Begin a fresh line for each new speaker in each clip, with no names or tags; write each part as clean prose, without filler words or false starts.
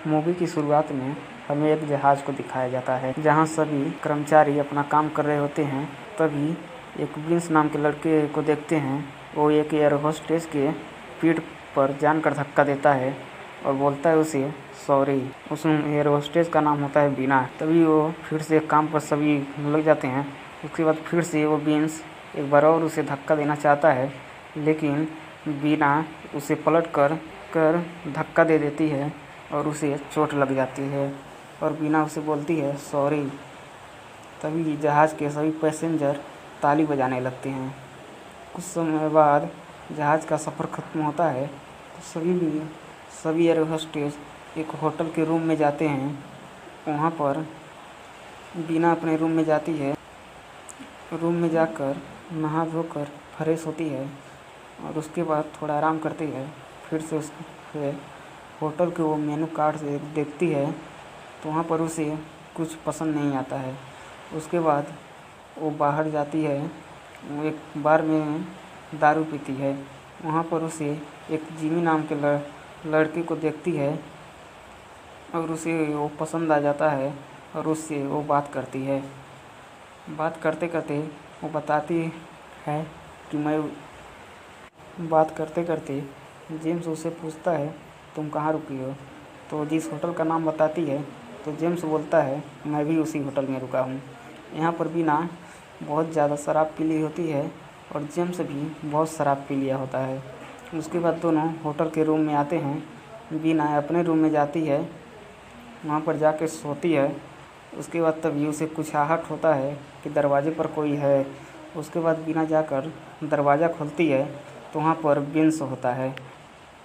Movie की शुरुआत में हमें एक जहाज को दिखाया जाता है जहां सभी कर्मचारी अपना काम कर रहे होते हैं। तभी एक प्रिंस नाम के लड़के को देखते हैं। वो एक एयर होस्टेस के पीठ पर जानकर धक्का देता है और बोलता है उसे सॉरी। उस एयर होस्टेस का नाम होता है बीना। तभी वो फिर से काम पर सभी लग जाते हैं। उसके बाद फिर से वो प्रिंस एक बार और उसे धक्का देना चाहता है, लेकिन बीना उसे पलट कर धक्का दे देती है और उसे चोट लग जाती है और बीना उसे बोलती है सॉरी। तभी जहाज़ के सभी पैसेंजर ताली बजाने लगते हैं। कुछ समय बाद जहाज़ का सफ़र ख़त्म होता है तो सभी एयर होस्टेस एक होटल के रूम में जाते हैं। वहाँ पर बीना अपने रूम में जाती है। रूम में जाकर नहा धोकर फ्रेश होती है और उसके बाद थोड़ा आराम करती है। फिर से उसके होटल के वो मेनू कार्ड से देखती है तो वहाँ पर उसे कुछ पसंद नहीं आता है। उसके बाद वो बाहर जाती है। वो एक बार में दारू पीती है। वहाँ पर उसे एक जिमी नाम के लड़के को देखती है और उसे वो पसंद आ जाता है और उससे वो बात करती है। बात करते करते वो बताती है कि मैं बात करते करते जेम्स उससे पूछता है तुम कहाँ रुकी हो, तो जिस होटल का नाम बताती है तो जेम्स बोलता है मैं भी उसी होटल में रुका हूँ। यहाँ पर बीना बहुत ज़्यादा शराब पी ली होती है और जेम्स भी बहुत शराब पी लिया होता है। उसके बाद दोनों होटल के रूम में आते हैं। बीना अपने रूम में जाती है, वहाँ पर जाके सोती है। उसके बाद तभी उसे कुछ आहट होता है कि दरवाजे पर कोई है। उसके बाद बीना जाकर दरवाज़ा खोलती है तो वहाँ पर प्रिंस होता है।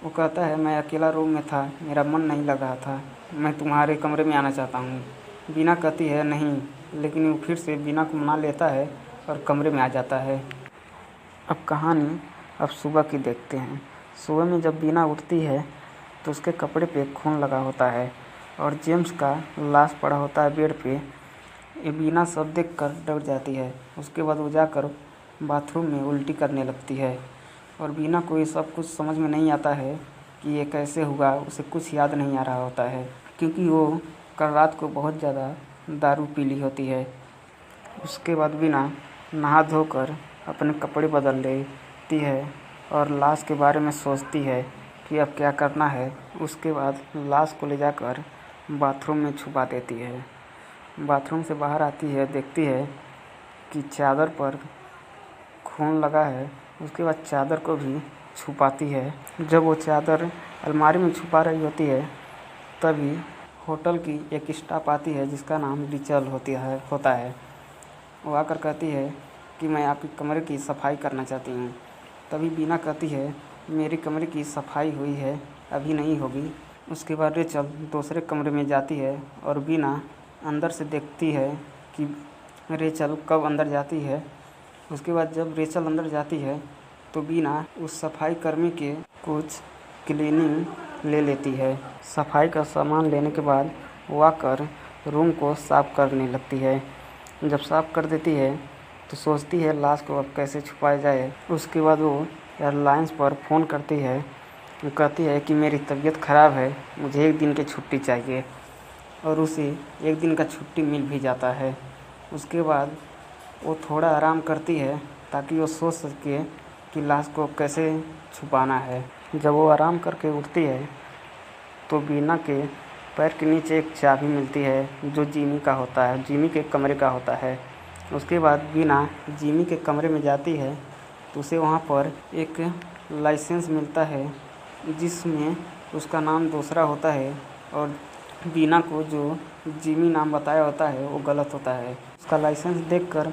वो कहता है मैं अकेला रूम में था, मेरा मन नहीं लग रहा था, मैं तुम्हारे कमरे में आना चाहता हूँ। बीना कहती है नहीं, लेकिन वो फिर से बीना को मना लेता है और कमरे में आ जाता है। अब कहानी सुबह की देखते हैं। सुबह में जब बीना उठती है तो उसके कपड़े पे खून लगा होता है और जेम्स का लाश पड़ा होता है बेड पे। ये बीना सब देखकर डर जाती है। उसके बाद वो जाकर बाथरूम में उल्टी करने लगती है और बीना को ये सब कुछ समझ में नहीं आता है कि ये कैसे हुआ। उसे कुछ याद नहीं आ रहा होता है क्योंकि वो कल रात को बहुत ज़्यादा दारू पी ली होती है। उसके बाद बीना नहा धोकर अपने कपड़े बदल लेती है और लाश के बारे में सोचती है कि अब क्या करना है। उसके बाद लाश को ले जाकर बाथरूम में छुपा देती है। बाथरूम से बाहर आती है, देखती है कि चादर पर खून लगा है। उसके बाद चादर को भी छुपाती है। जब वो चादर अलमारी में छुपा रही होती है तभी होटल की एक स्टाफ आती है जिसका नाम रिचल होता है। वो आकर कहती है कि मैं आपके कमरे की सफाई करना चाहती हूँ। तभी बीना कहती है मेरे कमरे की सफाई हुई है, अभी नहीं होगी। उसके बाद रिचल दूसरे कमरे में जाती है और बीना अंदर से देखती है कि रेचल कब अंदर जाती है। उसके बाद जब रेचल अंदर जाती है तो बीना उस सफाई कर्मी के कुछ क्लीनिंग ले लेती है। सफाई का सामान लेने के बाद वो आकर रूम को साफ़ करने लगती है। जब साफ़ कर देती है तो सोचती है लाश को अब कैसे छुपाया जाए। उसके बाद वो एयरलाइंस पर फ़ोन करती है। वो कहती है कि मेरी तबीयत ख़राब है, मुझे 1 दिन की छुट्टी चाहिए और उसे 1 दिन का छुट्टी मिल भी जाता है। उसके बाद वो थोड़ा आराम करती है ताकि वो सोच सके कि लाश को कैसे छुपाना है। जब वो आराम करके उठती है तो बीना के पैर के नीचे एक चाबी मिलती है जो जिमी का होता है, जिमी के कमरे का होता है। उसके बाद बीना जिमी के कमरे में जाती है तो उसे वहाँ पर एक लाइसेंस मिलता है जिसमें उसका नाम दूसरा होता है और बीना को जो जिमी नाम बताया होता है वो गलत होता है। उसका लाइसेंस देखकर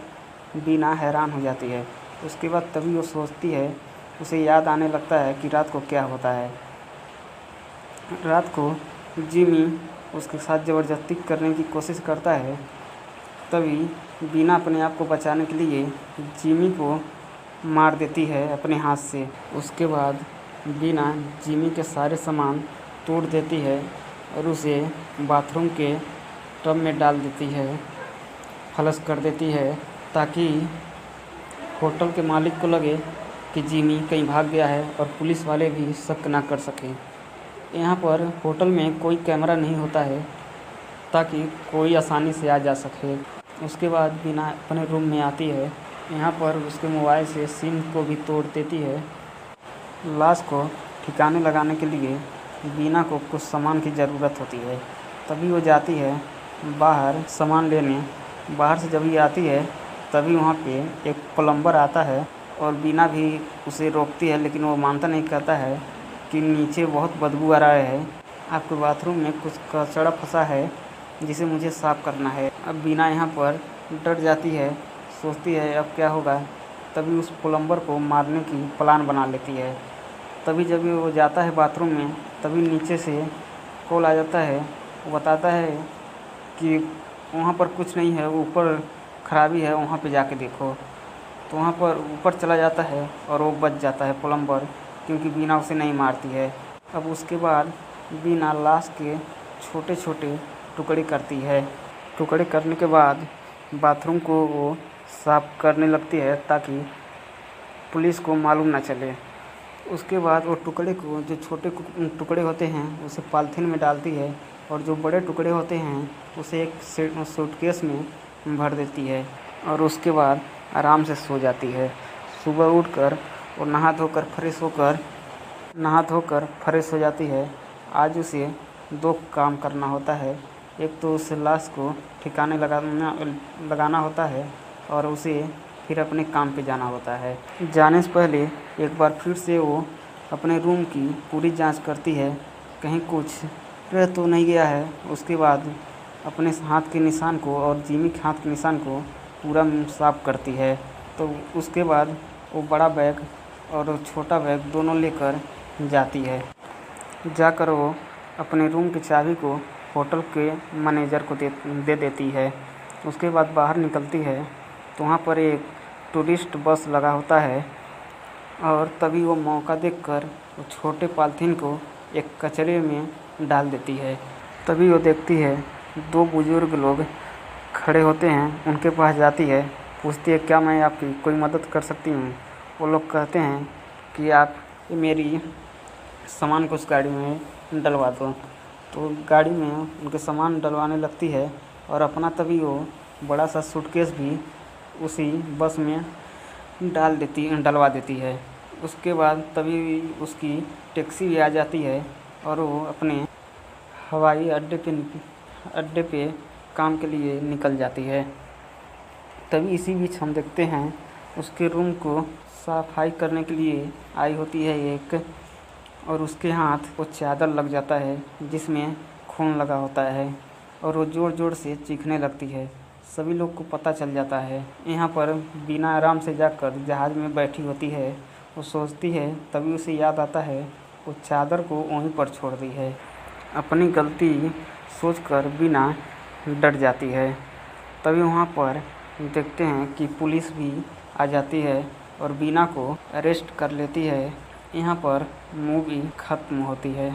बीना हैरान हो जाती है। उसके बाद तभी वो सोचती है, उसे याद आने लगता है कि रात को क्या होता है। रात को जिमी उसके साथ ज़बरदस्ती करने की कोशिश करता है। तभी बीना अपने आप को बचाने के लिए जिमी को मार देती है अपने हाथ से। उसके बाद बीना जिमी के सारे सामान तोड़ देती है और उसे बाथरूम के टब में डाल देती है, फ्लश कर देती है ताकि होटल के मालिक को लगे कि जिमी कहीं भाग गया है और पुलिस वाले भी शक ना कर सकें। यहाँ पर होटल में कोई कैमरा नहीं होता है ताकि कोई आसानी से आ जा सके। उसके बाद बीना अपने रूम में आती है। यहाँ पर उसके मोबाइल से सिम को भी तोड़ देती है। लाश को ठिकाने लगाने के लिए बीना को कुछ सामान की ज़रूरत होती है, तभी वो जाती है बाहर सामान लेने। बाहर से जब ये आती है तभी वहाँ पे एक प्लम्बर आता है और बीना भी उसे रोकती है, लेकिन वो मानता नहीं, कहता है कि नीचे बहुत बदबू आ रहा है, आपके बाथरूम में कुछ कचड़ा फंसा है जिसे मुझे साफ़ करना है। अब बीना यहाँ पर डर जाती है, सोचती है अब क्या होगा। तभी उस प्लम्बर को मारने की प्लान बना लेती है। तभी जब वो जाता है बाथरूम में, तभी नीचे से कॉल आ जाता है। वो बताता है कि वहाँ पर कुछ नहीं है, ऊपर खराबी है, वहाँ पे जाके देखो। तो वहाँ पर ऊपर चला जाता है और वो बच जाता है प्लम्बर, क्योंकि बीना उसे नहीं मारती है। अब उसके बाद बीना लाश के छोटे छोटे टुकड़े करती है। टुकड़े करने के बाद बाथरूम को वो साफ़ करने लगती है ताकि पुलिस को मालूम ना चले। उसके बाद वो टुकड़े को, जो छोटे टुकड़े होते हैं, उसे पॉलीथीन में डालती है और जो बड़े टुकड़े होते हैं उसे एक सूटकेस में भर देती है और उसके बाद आराम से सो जाती है। सुबह उठकर वो नहा धोकर फ्रेश हो जाती है। आज उसे 2 काम करना होता है। एक तो उस लाश को ठिकाने लगाना होता है और उसे फिर अपने काम पे जाना होता है। जाने से पहले एक बार फिर से वो अपने रूम की पूरी जांच करती है, कहीं कुछ रह तो नहीं गया है। उसके बाद अपने हाथ के निशान को और जिमी के हाथ के निशान को पूरा साफ करती है। तो उसके बाद वो बड़ा बैग और छोटा बैग दोनों लेकर जाती है। जाकर वो अपने रूम की चाबी को होटल के मैनेजर को दे देती है। उसके बाद बाहर निकलती है तो वहाँ पर एक टूरिस्ट बस लगा होता है और तभी वो मौका देखकर वो छोटे पॉलीथीन को एक कचरे में डाल देती है। तभी वो देखती है 2 बुजुर्ग लोग खड़े होते हैं। उनके पास जाती है, पूछती है क्या मैं आपकी कोई मदद कर सकती हूँ। वो लोग कहते हैं कि आप मेरी सामान को उस गाड़ी में डलवा दो। तो गाड़ी में उनके सामान डलवाने लगती है और अपना तभी वो बड़ा सा सूटकेस भी उसी बस में डलवा देती है। उसके बाद तभी उसकी टैक्सी भी आ जाती है और वो अपने हवाई अड्डे पे काम के लिए निकल जाती है। तभी इसी बीच हम देखते हैं उसके रूम को सफाई करने के लिए आई होती है एक, और उसके हाथ वो चादर लग जाता है जिसमें खून लगा होता है और वो ज़ोर ज़ोर से चीखने लगती है। सभी लोग को पता चल जाता है। यहाँ पर बीना आराम से जाकर जहाज़ में बैठी होती है। वो सोचती है, तभी उसे याद आता है वो चादर को वहीं पर छोड़ दी है। अपनी गलती सोचकर बीना डर जाती है। तभी वहाँ पर देखते हैं कि पुलिस भी आ जाती है और बीना को अरेस्ट कर लेती है। यहाँ पर मूवी ख़त्म होती है।